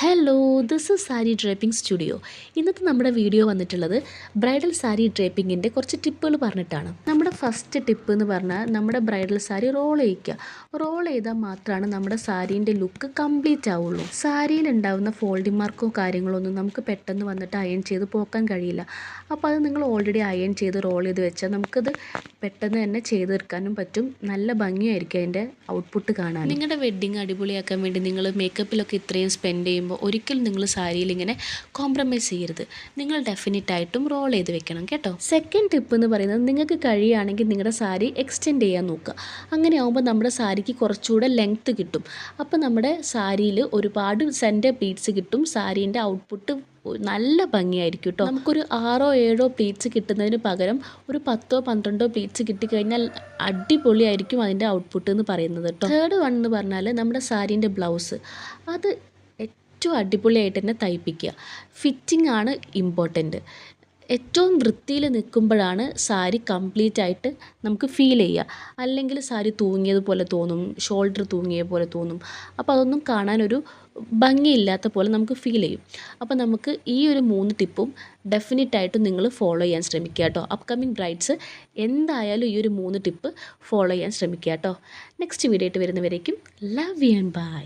Hello, this is sari draping studio. ഇന്നത്തെ നമ്മുടെ video വന്നിട്ടുള്ളത് ബ്രൈഡൽ സാരി ഡ്രേപ്പിങ്ങിൻ്റെ കുറച്ച് ടിപ്പുകൾ പറഞ്ഞിട്ടാണ്. നമ്മുടെ ഫസ്റ്റ് ടിപ്പ് എന്ന് പറഞ്ഞാൽ നമ്മുടെ ബ്രൈഡൽ സാരി റോൾ ചെയ്യിക്കുക. റോൾ ചെയ്താൽ മാത്രമാണ് നമ്മുടെ സാരീൻ്റെ ലുക്ക് കംപ്ലീറ്റ് ആവുള്ളൂ. സാരിയിൽ ഉണ്ടാകുന്ന ഫോൾഡിംഗ് മാർക്കോ കാര്യങ്ങളോ ഒന്നും നമുക്ക് പെട്ടെന്ന് വന്നിട്ട് അയൺ ചെയ്ത് പോക്കാൻ കഴിയില്ല. അപ്പോൾ അത് നിങ്ങൾ ഓൾറെഡി അയൺ ചെയ്ത് റോൾ ചെയ്ത് വെച്ചാൽ നമുക്കത് പെട്ടെന്ന് തന്നെ ചെയ്ത് തീർക്കാനും പറ്റും. നല്ല ഭംഗിയായിരിക്കും അതിൻ്റെ ഔട്ട്പുട്ട് കാണാൻ. നിങ്ങളുടെ വെഡ്ഡിങ് അടിപൊളിയാക്കാൻ വേണ്ടി നിങ്ങൾ മേക്കപ്പിലൊക്കെ ഇത്രയും സ്പെൻഡ് ചെയ്യുമ്പോൾ ഒരിക്കലും നിങ്ങൾ സാരിയിൽ ഇങ്ങനെ കോംപ്രമൈസ് ചെയ്യരുത്. നിങ്ങൾ ഡെഫിനറ്റായിട്ടും റോൾ ചെയ്ത് വെക്കണം കേട്ടോ. സെക്കൻഡ് ടിപ്പ് എന്ന് പറയുന്നത്, നിങ്ങൾക്ക് കഴിയുകയാണെങ്കിൽ നിങ്ങളുടെ സാരി എക്സ്റ്റെൻഡ് ചെയ്യാൻ നോക്കുക. അങ്ങനെ ആകുമ്പോൾ നമ്മുടെ സാരിക്ക് കുറച്ചുകൂടെ ലെങ്ത്ത് കിട്ടും. അപ്പോൾ നമ്മുടെ സാരിയിൽ ഒരുപാട് സെൻറ്റർ പ്ലീറ്റ്സ് കിട്ടും. സാരീൻ്റെ ഔട്ട്പുട്ട് നല്ല ഭംഗിയായിരിക്കും കേട്ടോ. നമുക്കൊരു 6-7 പ്ലീറ്റ്സ് കിട്ടുന്നതിന് പകരം ഒരു 10-12 പ്ലീറ്റ്സ് കിട്ടിക്കഴിഞ്ഞാൽ അടിപൊളിയായിരിക്കും അതിൻ്റെ ഔട്ട്പുട്ട് എന്ന് പറയുന്നത് കേട്ടോ. തേർഡ് വൺ എന്ന് പറഞ്ഞാൽ നമ്മുടെ സാരീൻ്റെ ബ്ലൗസ്, അത് ഏറ്റവും അടിപൊളിയായിട്ട് തന്നെ തയ്പ്പിക്കുക. ഫിറ്റിംഗ് ആണ് ഇമ്പോർട്ടൻറ്റ്. ഏറ്റവും വൃത്തിയിൽ നിൽക്കുമ്പോഴാണ് സാരി കംപ്ലീറ്റ് ആയിട്ട് നമുക്ക് ഫീൽ ചെയ്യുക. അല്ലെങ്കിൽ സാരി തൂങ്ങിയതുപോലെ തോന്നും, ഷോൾഡർ തൂങ്ങിയ പോലെ തോന്നും. അപ്പോൾ അതൊന്നും കാണാനൊരു ഭംഗിയില്ലാത്ത പോലെ നമുക്ക് ഫീൽ ചെയ്യും. അപ്പോൾ നമുക്ക് ഈ ഒരു 3 ടിപ്പും ഡെഫിനറ്റായിട്ടും നിങ്ങൾ ഫോളോ ചെയ്യാൻ ശ്രമിക്കുക കേട്ടോ. അപ്കമിങ് ബ്രൈഡ്സ് എന്തായാലും ഈ ഒരു 3 ടിപ്പ് ഫോളോ ചെയ്യാൻ ശ്രമിക്കുക കേട്ടോ. നെക്സ്റ്റ് വീഡിയോ ആയിട്ട് വരുന്നവരേക്കും ലവ് യു ആൻഡ് ബൈ.